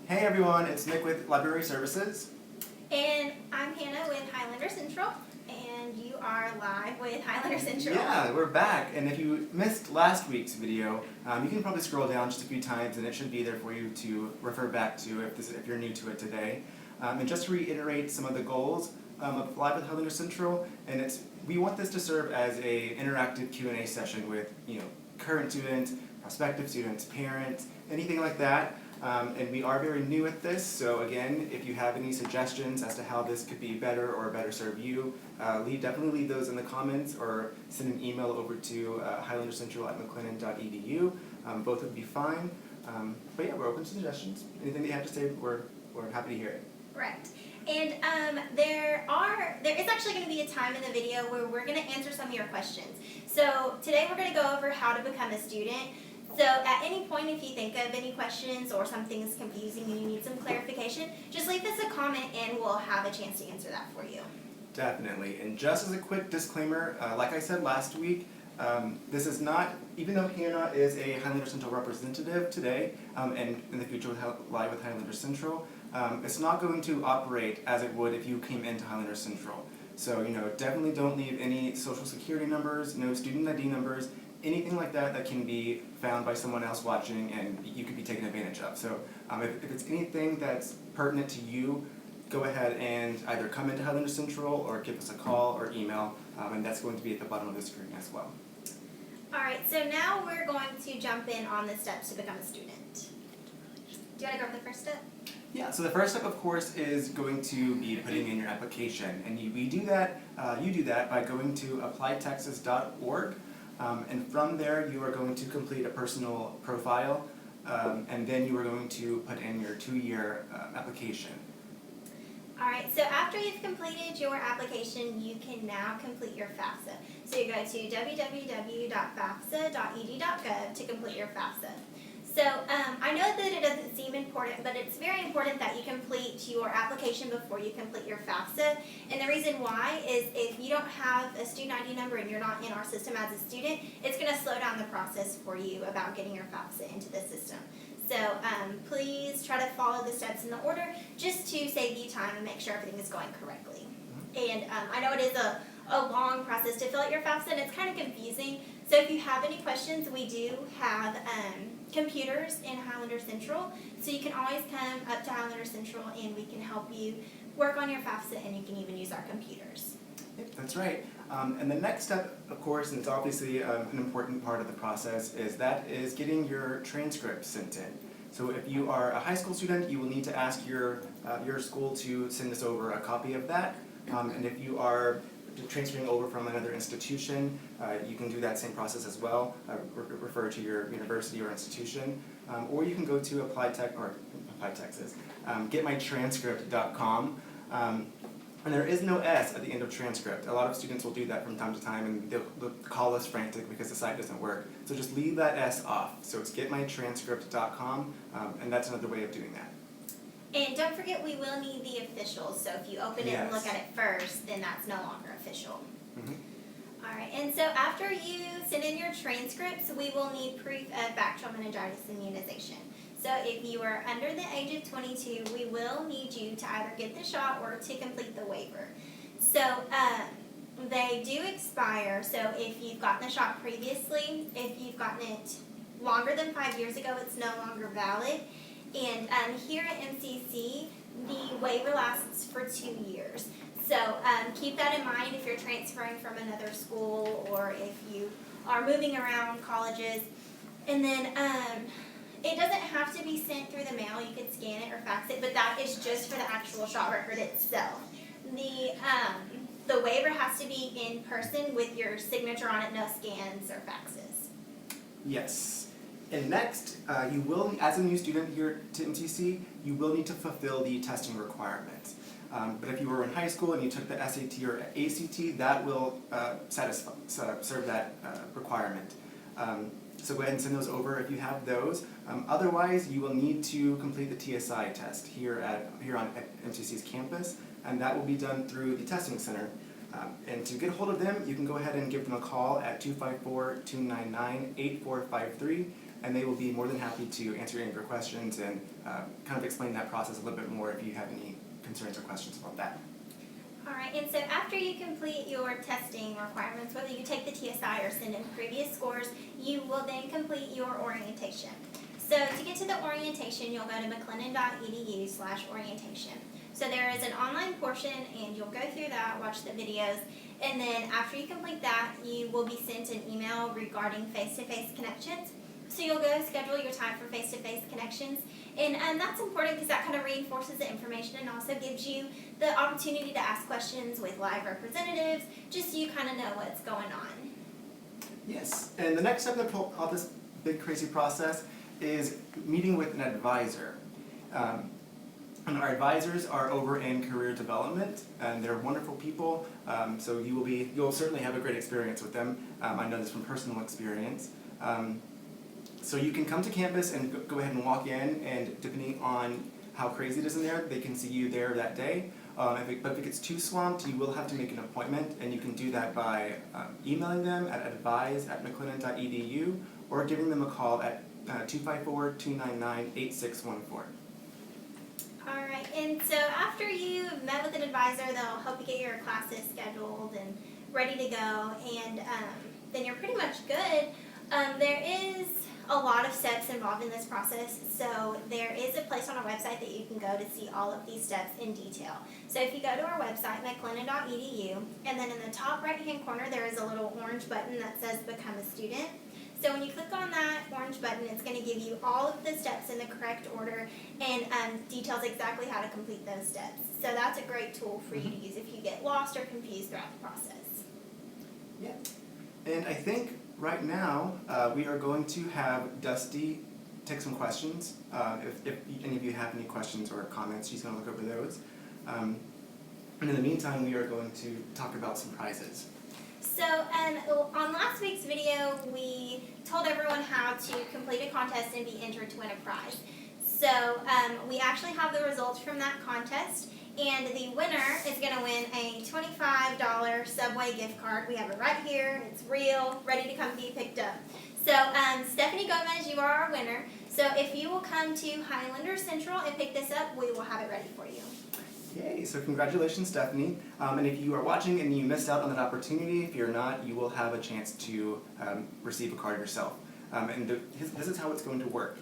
Hey everyone, it's Nick with Library Services. And I'm Hannah with Highlander Central, and you are live with Highlander Central. Yeah, we're back, and if you missed last week's video, you can probably scroll down just a few times and it should be there for you to refer back to if you're new to it today. And just to reiterate some of the goals of Live with Highlander Central, and we want this to serve as an interactive Q&A session with current students, prospective students, parents, anything like that. And we are very new at this, so again, if you have any suggestions as to how this could be better or better serve you, definitely leave those in the comments or send an email over to highlandercentral@mclennan.edu. Both would be fine. But yeah, we're open to suggestions. Anything that you have to say, we're happy to hear it. Right. And there is actually going to be a time in the video where we're going to answer some of your questions. So today we're going to go over how to become a student. So at any point, if you think of any questions or something's confusing and you need some clarification, just leave us a comment and we'll have a chance to answer that for you. Definitely. And just as a quick disclaimer, like I said last week, this is not, even though Hannah is a Highlander Central representative today, and in the future with Live with Highlander Central, it's not going to operate as it would if you came into Highlander Central. So, definitely don't leave any social security numbers, no student ID numbers, anything like that can be found by someone else watching and you could be taken advantage of. So if it's anything that's pertinent to you, go ahead and either come into Highlander Central or give us a call or email, and that's going to be at the bottom of the screen as well. Alright, so now we're going to jump in on the steps to become a student. Do you want to go over the first step? Yeah, so the first step, of course, is going to be putting in your application. And you do that by going to applytexas.org. And from there, you are going to complete a personal profile, and then you are going to put in your 2-year application. Alright, so after you've completed your application, you can now complete your FAFSA. So you go to www.fafsa.ed.gov to complete your FAFSA. So I know that it doesn't seem important, but it's very important that you complete your application before you complete your FAFSA. And the reason why is if you don't have a student ID number and you're not in our system as a student, it's going to slow down the process for you about getting your FAFSA into the system. So please try to follow the steps in the order just to save you time and make sure everything is going correctly. And I know it is a long process to fill out your FAFSA and it's kind of confusing. So if you have any questions, we do have computers in Highlander Central. So you can always come up to Highlander Central and we can help you work on your FAFSA and you can even use our computers. Yep, that's right. And the next step, of course, and it's obviously an important part of the process, is getting your transcript sent in. So if you are a high school student, you will need to ask your school to send us over a copy of that. And if you are transferring over from another institution, you can do that same process as well. Refer to your university or institution, or you can go to getmytranscript.com. And there is no S at the end of transcript. A lot of students will do that from time to time, and they'll call us frantic because the site doesn't work. So just leave that S off. So it's getmytranscript.com, and that's another way of doing that. And don't forget, we will need the officials. So if you open it and look at it first, then that's no longer official. Alright, and so after you send in your transcripts, we will need proof of bacterial meningitis immunization. So if you are under the age of 22, we will need you to either get the shot or to complete the waiver. So they do expire, so if you've gotten the shot previously, if you've gotten it longer than 5 years ago, it's no longer valid. And here at MCC, the waiver lasts for 2 years. So keep that in mind if you're transferring from another school or if you are moving around colleges. And then it doesn't have to be sent through the mail. You can scan it or fax it, but that is just for the actual shot record itself. The waiver has to be in person with your signature on it, no scans or faxes. Yes. And next, you will, as a new student here to MTC, you will need to fulfill the testing requirements. But if you were in high school and you took the SAT or ACT, that will serve that requirement. So go ahead and send those over if you have those. Otherwise, you will need to complete the TSI test here on MTC's campus, and that will be done through the testing center. And to get a hold of them, you can go ahead and give them a call at 254-299-8453. and they will be more than happy to answer any of your questions and kind of explain that process a little bit more if you have any concerns or questions about that. Alright, and so after you complete your testing requirements, whether you take the TSI or send in previous scores, you will then complete your orientation. So to get to the orientation, you'll go to mclennan.edu/orientation. So there is an online portion, and you'll go through that, watch the videos, and then after you complete that, you will be sent an email regarding face-to-face connections. So you'll go schedule your time for face-to-face connections, and that's important because that kind of reinforces the information and also gives you the opportunity to ask questions with live representatives, just so you kind of know what's going on. Yes, and the next step in all this big crazy process is meeting with an advisor. And our advisors are over in career development, and they're wonderful people. So you'll certainly have a great experience with them. I know this from personal experience. So you can come to campus and go ahead and walk in, and depending on how crazy it is in there, they can see you there that day. But if it gets too swamped, you will have to make an appointment, and you can do that by emailing them at advise@mclennan.edu or giving them a call at 254-299-8614. Alright, and so after you've met with an advisor, they'll help you get your classes scheduled and ready to go, and then you're pretty much good. There is a lot of steps involved in this process, so there is a place on our website that you can go to see all of these steps in detail. So if you go to our website, mclennan.edu, and then in the top right-hand corner there is a little orange button that says Become a Student. So when you click on that orange button, it's going to give you all of the steps in the correct order and details exactly how to complete those steps. So that's a great tool for you to use if you get lost or confused throughout the process. Yeah, and I think right now we are going to have Dusty take some questions. If any of you have any questions or comments, she's going to look over those. And in the meantime, we are going to talk about some prizes. So on last week's video, we told everyone how to complete a contest and be entered to win a prize. So we actually have the results from that contest, and the winner is going to win a $25 Subway gift card. We have it right here. It's real, ready to come be picked up. So Stephanie Gomez, you are our winner. So if you will come to Highlander Central and pick this up, we will have it ready for you. Yay, so congratulations, Stephanie. And if you are watching and you missed out on that opportunity, if you're not, you will have a chance to receive a card yourself. And this is how it's going to work.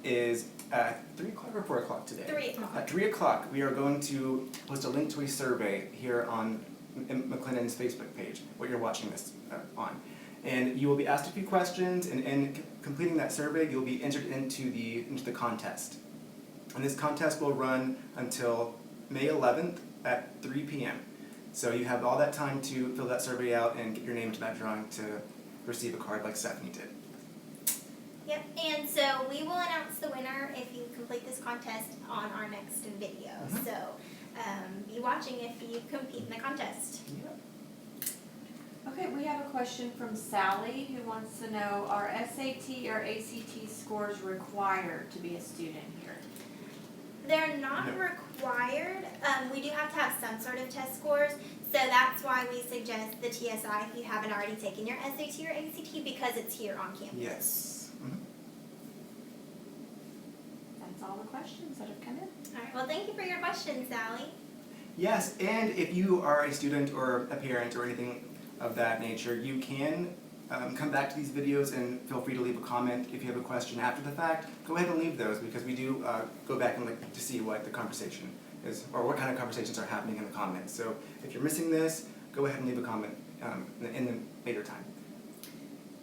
Is at 3 o'clock or 4 o'clock today? 3 o'clock. At 3 o'clock, we are going to post a link to a survey here on McLennan's Facebook page, what you're watching this on. And you will be asked a few questions, and in completing that survey, you'll be entered into the contest. And this contest will run until May 11th at 3 p.m. So you have all that time to fill that survey out and get your name into that drawing to receive a card like Stephanie did. Yep, and so we will announce the winner if you complete this contest on our next video. Mm-hmm. So be watching if you compete in the contest. Yep. Okay, we have a question from Sally who wants to know, are SAT or ACT scores required to be a student here? They're not No. required. We do have to have some sort of test scores, so that's why we suggest the TSI if you haven't already taken your SAT or ACT, because it's here on campus. Yes. Mm-hmm. That's all the questions that have come in. All right, well, thank you for your questions, Sally. Yes, and if you are a student or a parent or anything of that nature, you can come back to these videos and feel free to leave a comment. If you have a question after the fact, go ahead and leave those, because we do go back and look to see what the conversation is, or what kind of conversations are happening in the comments. So if you're missing this, go ahead and leave a comment in the later time.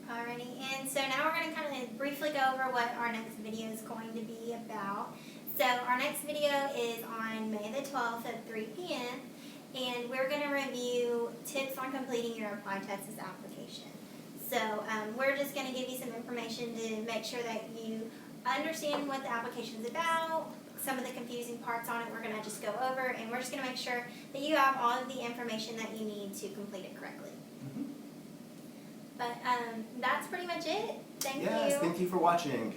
Alrighty, and so now we're going to kind of briefly go over what our next video is going to be about. So our next video is on May the 12th at 3 p.m. and we're going to review tips on completing your Applied Texas application. So we're just going to give you some information to make sure that you understand what the application is about, some of the confusing parts on it we're going to just go over, and we're just going to make sure that you have all of the information that you need to complete it correctly. Mm-hmm. But that's pretty much it. Thank you. Yes, thank you for watching.